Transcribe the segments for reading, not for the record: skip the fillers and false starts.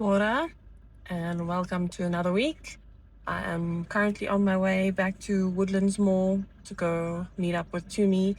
Ora, and welcome to another week. I am currently on my way back to Woodlands Mall to go meet up with Tumi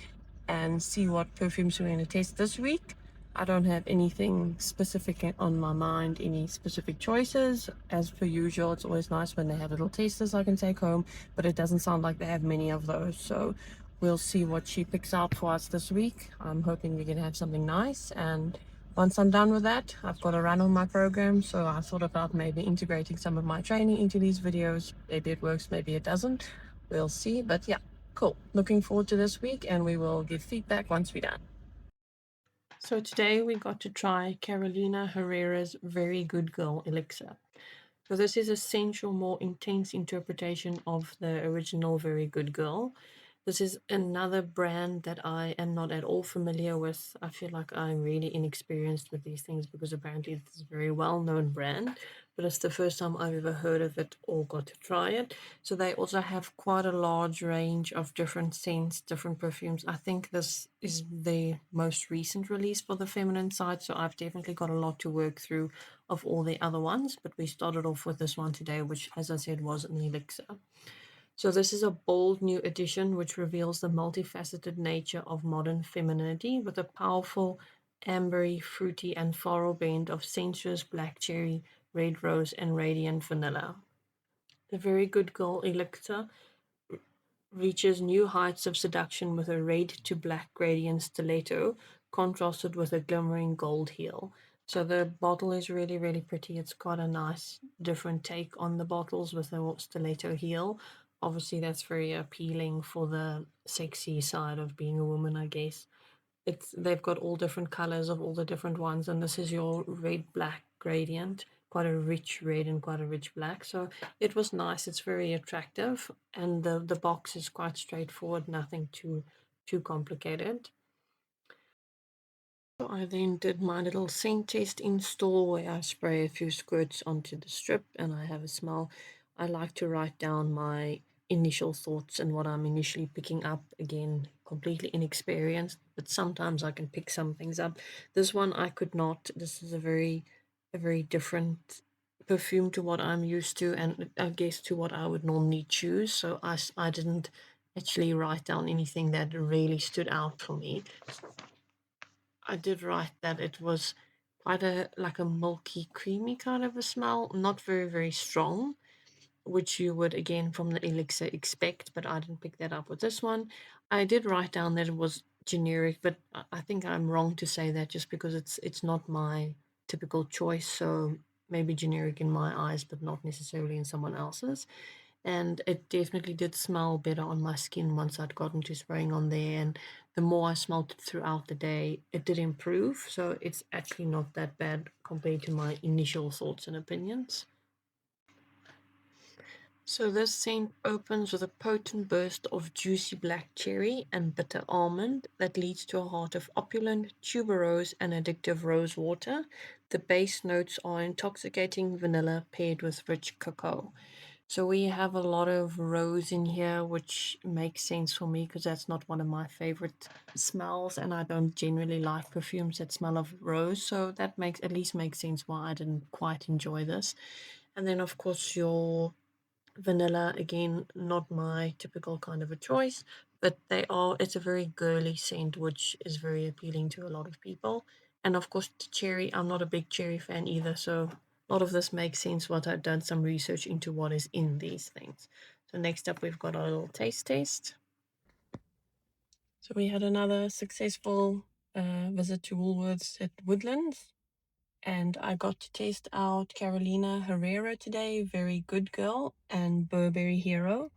and see what perfumes we're going to taste this week. I don't have anything specific on my mind, any specific choices. As per usual, it's always nice when they have little tasters I can take home, but it doesn't sound like they have many of those. So we'll see what she picks out for us this week. I'm hoping we can have something nice, and once I'm done with that, I've got a run on my program, so I thought about maybe integrating some of my training into these videos. Maybe it works, maybe it doesn't. We'll see, but yeah, cool. Looking forward to this week, and we will give feedback once we're done. So today we got to try Carolina Herrera's Very Good Girl Elixir. So this is a sensual, more intense interpretation of the original Very Good Girl. This is another brand that I am not at all familiar with. I feel like I'm really inexperienced with these things because apparently it's a very well-known brand, but it's the first time I've ever heard of it or got to try it. So they also have quite a large range of different scents, different perfumes. I think this is the most recent release for the feminine side, so I've definitely got a lot to work through of all the other ones, but we started off with this one today, which, as I said, was an elixir. So this is a bold new edition which reveals the multifaceted nature of modern femininity with a powerful ambery, fruity, and floral blend of sensuous black cherry, red rose, and radiant vanilla. The Very Good Girl Elixir reaches new heights of seduction with a red to black gradient stiletto contrasted with a glimmering gold heel. So the bottle is really, really pretty. It's got a nice different take on the bottles with a stiletto heel. Obviously, that's very appealing for the sexy side of being a woman, I guess. They've got all different colors of all the different ones, and this is your red black gradient, quite a rich red and quite a rich black. So it was nice. It's very attractive, and the box is quite straightforward, nothing too complicated. So I then did my little scent test install where I spray a few squirts onto the strip and I have a smell. I like to write down my initial thoughts and what I'm initially picking up. Again, completely inexperienced, but sometimes I can pick some things up. This one I could not. This is a very different perfume to what I'm used to, and I guess to what I would normally choose. So I didn't actually write down anything that really stood out for me. I did write that it was quite a like a milky, creamy kind of a smell, not very, very strong, which you would again from the elixir expect, but I didn't pick that up with this one. I did write down that it was generic, but I think I'm wrong to say that just because it's not my typical choice. So maybe generic in my eyes, but not necessarily in someone else's. And it definitely did smell better on my skin once I'd gotten to spraying on there. And the more I smelled it throughout the day, it did improve. So it's actually not that bad compared to my initial thoughts and opinions. So this scent opens with a potent burst of juicy black cherry and bitter almond that leads to a heart of opulent tuberose and addictive rose water. The base notes are intoxicating vanilla paired with rich cocoa. So we have a lot of rose in here, which makes sense for me because that's not one of my favorite smells, and I don't generally like perfumes that smell of rose. So that makes at least makes sense why I didn't quite enjoy this. And then of course your vanilla, again, not my typical kind of a choice, but it's a very girly scent, which is very appealing to a lot of people. And of course, the cherry, I'm not a big cherry fan either, so a lot of this makes sense what I've done some research into what is in these things. So next up, we've got our little taste test. So we had another successful visit to Woolworths at Woodlands, and I got to taste out Carolina Herrera today, Very Good Girl, and Burberry Hero.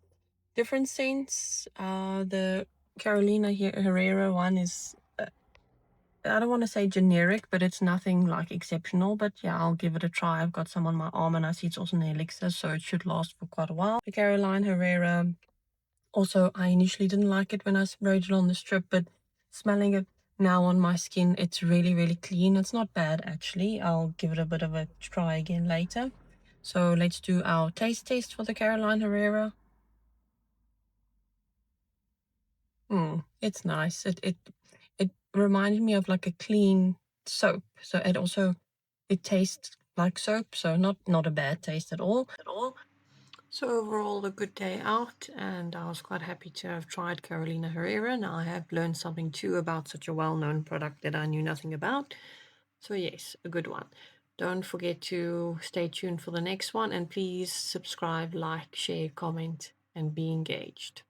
Different scents. The Carolina Herrera one is, I don't want to say generic, but it's nothing like exceptional. But yeah, I'll give it a try. I've got some on my arm and I see it's also an elixir, so it should last for quite a while. The Caroline Herrera, also, I initially didn't like it when I sprayed it on the strip, but smelling it now on my skin, it's really, really clean. It's not bad, actually. I'll give it a bit of a try again later. So let's do our taste test for the Caroline Herrera. It's nice. It reminded me of like a clean soap. So it tastes like soap, so not a bad taste at all. At all. So overall, a good day out, and I was quite happy to have tried Carolina Herrera. Now I have learned something too about such a well-known product that I knew nothing about. So yes, a good one. Don't forget to stay tuned for the next one, and please subscribe, like, share, comment, and be engaged.